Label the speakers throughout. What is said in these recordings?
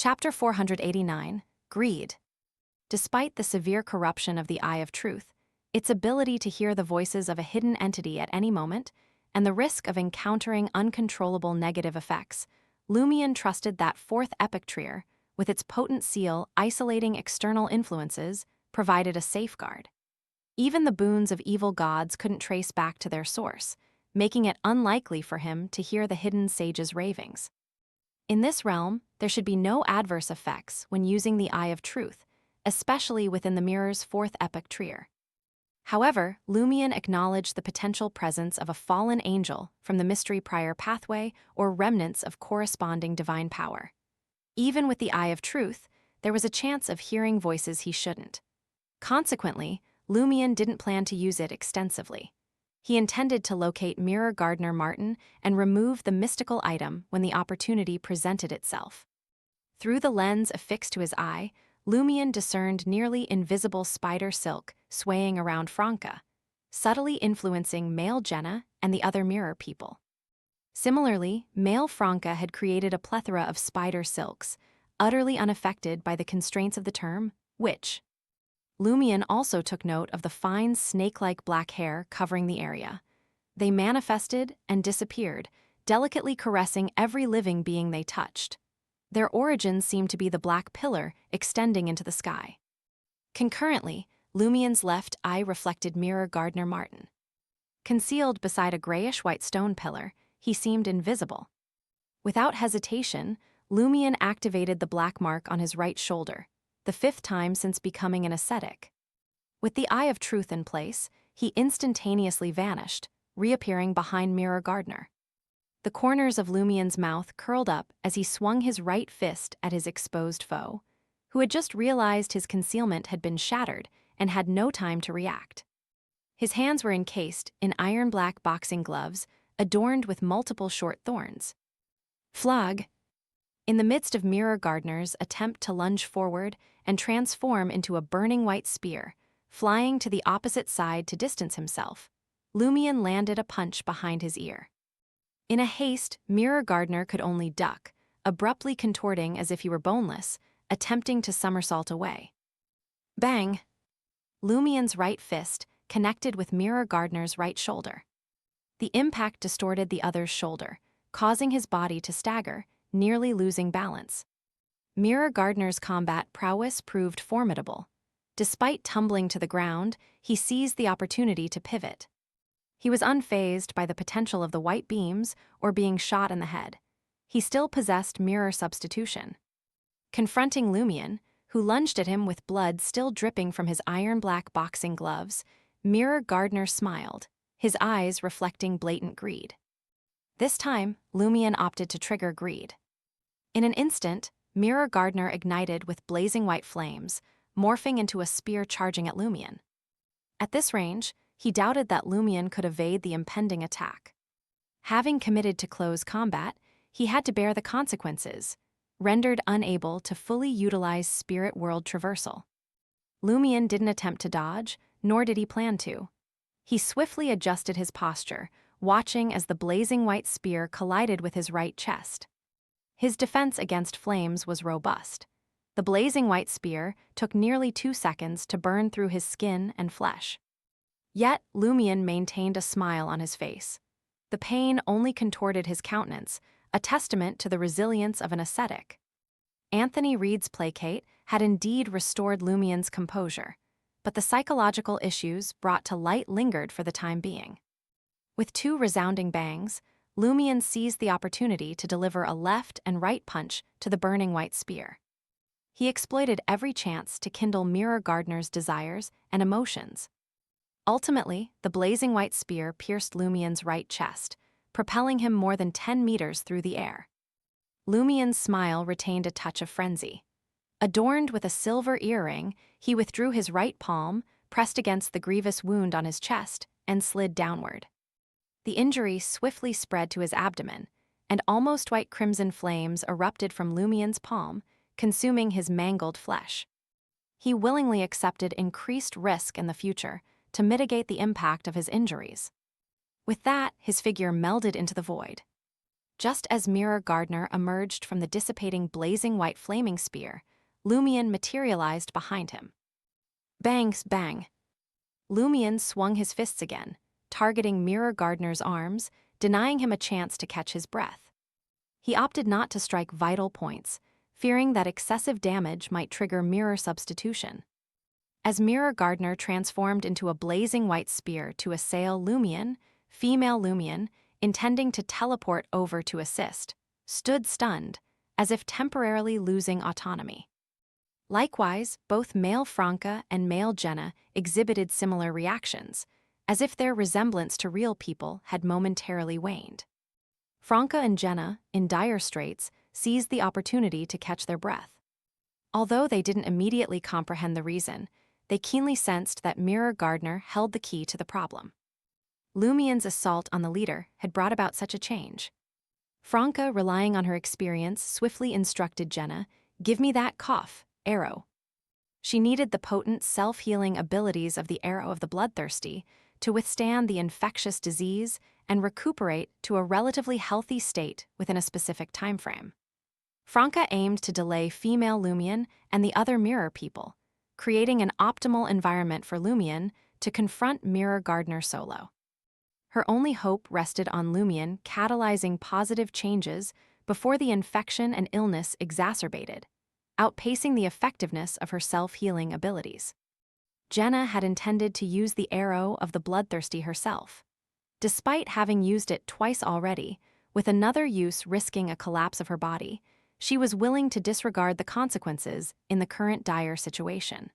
Speaker 1: Chapter 489, Greed. Despite the severe corruption of the Eye of Truth, its ability to hear the voices of a hidden entity at any moment, and the risk of encountering uncontrollable negative effects, Lumion trusted that fourth epic trier, with its potent seal isolating external influences, provided a safeguard. Even the boons of evil gods couldn't trace back to their source, making it unlikely for him to hear the hidden sage's ravings. In this realm, there should be no adverse effects when using the Eye of Truth, especially within the mirror's fourth epic trier. However, Lumion acknowledged the potential presence of a fallen angel from the mystery prior pathway or remnants of corresponding divine power. Even with the Eye of Truth, there was a chance of hearing voices he shouldn't. Consequently, Lumion didn't plan to use it extensively. He intended to locate Mirror Gardener Martin and remove the mystical item when the opportunity presented itself. Through the lens affixed to his eye, Lumion discerned nearly invisible spider silk swaying around Franca, subtly influencing male Jenna and the other mirror people. Similarly, male Franca had created a plethora of spider silks, utterly unaffected by the constraints of the term witch. Lumion also took note of the fine snake-like black hair covering the area. They manifested and disappeared, delicately caressing every living being they touched. Their origins seemed to be the black pillar extending into the sky. Concurrently, Lumion's left eye reflected Mirror Gardener Martin. Concealed beside a grayish-white stone pillar, he seemed invisible. Without hesitation, Lumion activated the black mark on his right shoulder, the fifth time since becoming an ascetic. With the Eye of Truth in place, he instantaneously vanished, reappearing behind Mirror Gardener. The corners of Lumion's mouth curled up as he swung his right fist at his exposed foe, who had just realized his concealment had been shattered and had no time to react. His hands were encased in iron-black boxing gloves adorned with multiple short thorns. Flag! In the midst of Mirror Gardener's attempt to lunge forward and transform into a burning white spear, flying to the opposite side to distance himself, Lumion landed a punch behind his ear. In a haste, Mirror Gardener could only duck, abruptly contorting as if he were boneless, attempting to somersault away. Bang! Lumion's right fist connected with Mirror Gardener's right shoulder. The impact distorted the other's shoulder, causing his body to stagger, nearly losing balance. Mirror Gardener's combat prowess proved formidable. Despite tumbling to the ground, he seized the opportunity to pivot. He was unfazed by the potential of the white beams or being shot in the head. He still possessed mirror substitution. Confronting Lumion, who lunged at him with blood still dripping from his iron-black boxing gloves, Mirror Gardener smiled, his eyes reflecting blatant greed. This time, Lumion opted to trigger greed. In an instant, Mirror Gardener ignited with blazing white flames, morphing into a spear charging at Lumion. At this range, he doubted that Lumion could evade the impending attack. Having committed to close combat, he had to bear the consequences, rendered unable to fully utilize spirit world traversal. Lumion didn't attempt to dodge, nor did he plan to. He swiftly adjusted his posture, watching as the blazing white spear collided with his right chest. His defense against flames was robust. The blazing white spear took nearly 2 seconds to burn through his skin and flesh. Yet, Lumion maintained a smile on his face. The pain only contorted his countenance, a testament to the resilience of an ascetic. Anthony Reed's placate had indeed restored Lumion's composure, but the psychological issues brought to light lingered for the time being. With 2 resounding bangs, Lumion seized the opportunity to deliver a left and right punch to the burning white spear. He exploited every chance to kindle Mirror Gardener's desires and emotions. Ultimately, the blazing white spear pierced Lumion's right chest, propelling him more than 10 meters through the air. Lumion's smile retained a touch of frenzy. Adorned with a silver earring, he withdrew his right palm, pressed against the grievous wound on his chest, and slid downward. The injury swiftly spread to his abdomen, and almost white crimson flames erupted from Lumion's palm, consuming his mangled flesh. He willingly accepted increased risk in the future to mitigate the impact of his injuries. With that, his figure melded into the void. Just as Mirror Gardner emerged from the dissipating blazing white flaming spear, Lumion materialized behind him. Bangs, bang! Lumion swung his fists again, targeting Mirror Gardner's arms, denying him a chance to catch his breath. He opted not to strike vital points, fearing that excessive damage might trigger mirror substitution. As Mirror Gardner transformed into a blazing white spear to assail Lumion, female Lumion, intending to teleport over to assist, stood stunned, as if temporarily losing autonomy. Likewise, both male Franca and male Jenna exhibited similar reactions, as if their resemblance to real people had momentarily waned. Franca and Jenna, in dire straits, seized the opportunity to catch their breath. Although they didn't immediately comprehend the reason, they keenly sensed that Mirror Gardner held the key to the problem. Lumion's assault on the leader had brought about such a change. Franca, relying on her experience, swiftly instructed Jenna, "Give me that cough, arrow." She needed the potent, self-healing abilities of the arrow of the bloodthirsty to withstand the infectious disease and recuperate to a relatively healthy state within a specific time frame. Franca aimed to delay female Lumion and the other mirror people, creating an optimal environment for Lumion to confront Mirror Gardner solo. Her only hope rested on Lumion catalyzing positive changes before the infection and illness exacerbated, outpacing the effectiveness of her self-healing abilities. Jenna had intended to use the arrow of the bloodthirsty herself. Despite having used it twice already, with another use risking a collapse of her body, she was willing to disregard the consequences in the current dire situation.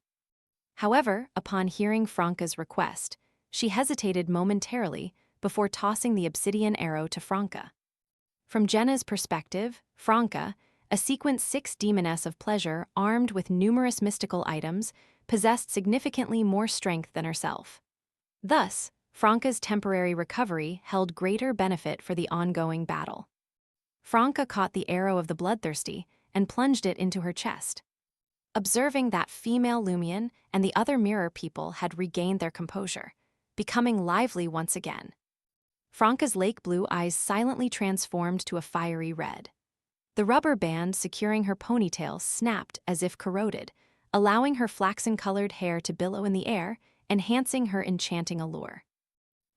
Speaker 1: However, upon hearing Franca's request, she hesitated momentarily before tossing the obsidian arrow to Franca. From Jenna's perspective, Franca, a Sequence 6 demoness of pleasure armed with numerous mystical items, possessed significantly more strength than herself. Thus, Franca's temporary recovery held greater benefit for the ongoing battle. Franca caught the arrow of the bloodthirsty and plunged it into her chest. Observing that female Lumion and the other mirror people had regained their composure, becoming lively once again, Franca's lake blue eyes silently transformed to a fiery red. The rubber band securing her ponytail snapped as if corroded, allowing her flaxen-colored hair to billow in the air, enhancing her enchanting allure.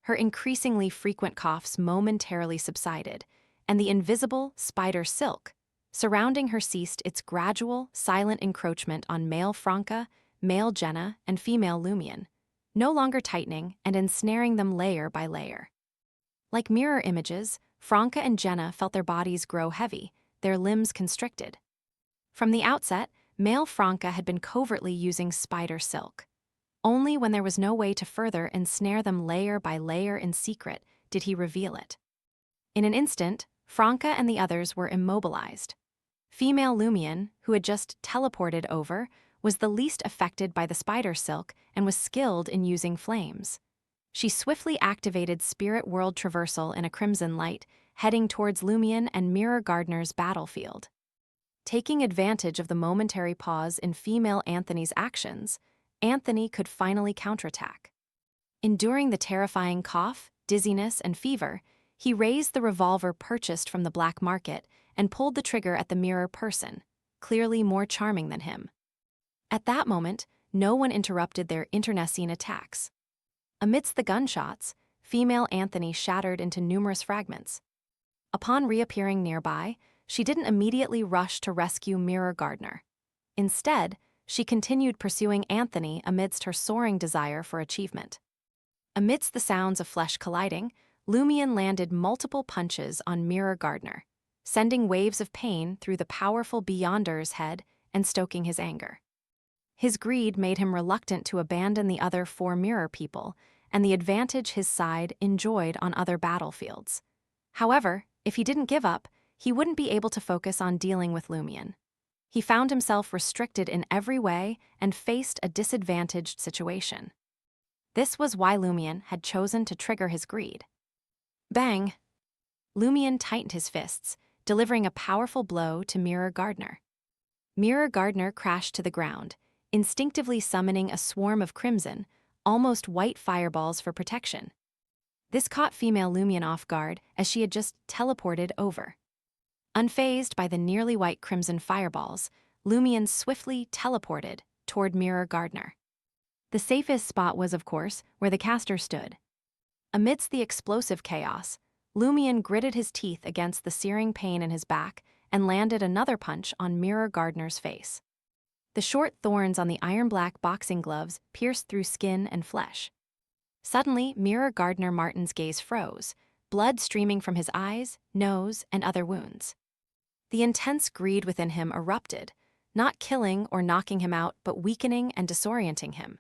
Speaker 1: Her increasingly frequent coughs momentarily subsided, and the invisible spider silk surrounding her ceased its gradual, silent encroachment on male Franca, male Jenna, and female Lumion, no longer tightening and ensnaring them layer by layer. Like mirror images, Franca and Jenna felt their bodies grow heavy, their limbs constricted. From the outset, male Franca had been covertly using spider silk. Only when there was no way to further ensnare them layer by layer in secret did he reveal it. In an instant, Franca and the others were immobilized. Female Lumion, who had just teleported over, was the least affected by the spider silk and was skilled in using flames. She swiftly activated Spirit World Traversal in a crimson light, heading towards Lumion and Mirror Gardner's battlefield. Taking advantage of the momentary pause in female Anthony's actions, Anthony could finally counterattack. Enduring the terrifying cough, dizziness, and fever, he raised the revolver purchased from the black market and pulled the trigger at the mirror person, clearly more charming than him. At that moment, no one interrupted their internecine attacks. Amidst the gunshots, female Anthony shattered into numerous fragments. Upon reappearing nearby, she didn't immediately rush to rescue Mirror Gardner. Instead, she continued pursuing Anthony amidst her soaring desire for achievement. Amidst the sounds of flesh colliding, Lumion landed multiple punches on Mirror Gardner, sending waves of pain through the powerful Beyonder's head and stoking his anger. His greed made him reluctant to abandon the other 4 mirror people and the advantage his side enjoyed on other battlefields. However, if he didn't give up, he wouldn't be able to focus on dealing with Lumion. He found himself restricted in every way and faced a disadvantaged situation. This was why Lumion had chosen to trigger his greed. Bang! Lumion tightened his fists, delivering a powerful blow to Mirror Gardner. Mirror Gardner crashed to the ground, instinctively summoning a swarm of crimson, almost white fireballs for protection. This caught female Lumion off guard as she had just teleported over. Unfazed by the nearly white crimson fireballs, Lumion swiftly teleported toward Mirror Gardener. The safest spot was, of course, where the caster stood. Amidst the explosive chaos, Lumion gritted his teeth against the searing pain in his back and landed another punch on Mirror Gardener's face. The short thorns on the iron-black boxing gloves pierced through skin and flesh. Suddenly, Mirror Gardener Martin's gaze froze, blood streaming from his eyes, nose, and other wounds. The intense greed within him erupted, not killing or knocking him out, but weakening and disorienting him.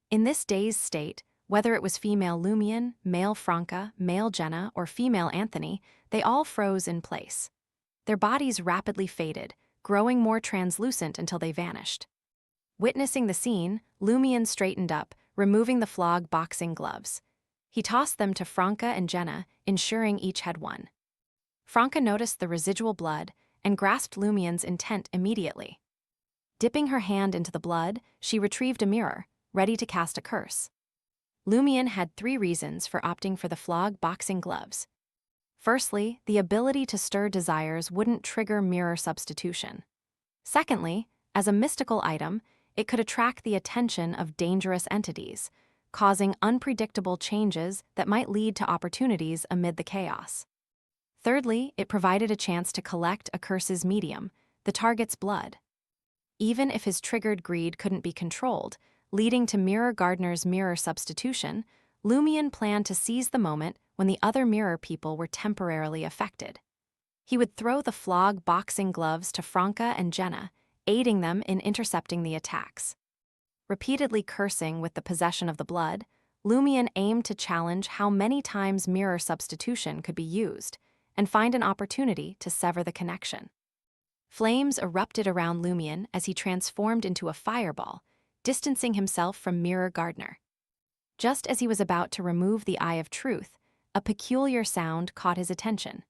Speaker 1: In this dazed state, whether it was female Lumion, male Franca, male Jenna, or female Anthony, they all froze in place. Their bodies rapidly faded, growing more translucent until they vanished. Witnessing the scene, Lumion straightened up, removing the flog boxing gloves. He tossed them to Franca and Jenna, ensuring each had one. Franca noticed the residual blood and grasped Lumion's intent immediately. Dipping her hand into the blood, she retrieved a mirror, ready to cast a curse. Lumion had 3 reasons for opting for the flog boxing gloves. Firstly, the ability to stir desires wouldn't trigger mirror substitution. Secondly, as a mystical item, it could attract the attention of dangerous entities, causing unpredictable changes that might lead to opportunities amid the chaos. Thirdly, it provided a chance to collect a curse's medium, the target's blood. Even if his triggered greed couldn't be controlled, leading to Mirror Gardener's mirror substitution, Lumion planned to seize the moment when the other mirror people were temporarily affected. He would throw the flog boxing gloves to Franca and Jenna, aiding them in intercepting the attacks. Repeatedly cursing with the possession of the blood, Lumion aimed to challenge how many times mirror substitution could be used, and find an opportunity to sever the connection. Flames erupted around Lumion as he transformed into a fireball, distancing himself from Mirror Gardener. Just as he was about to remove the Eye of Truth, a peculiar sound caught his attention.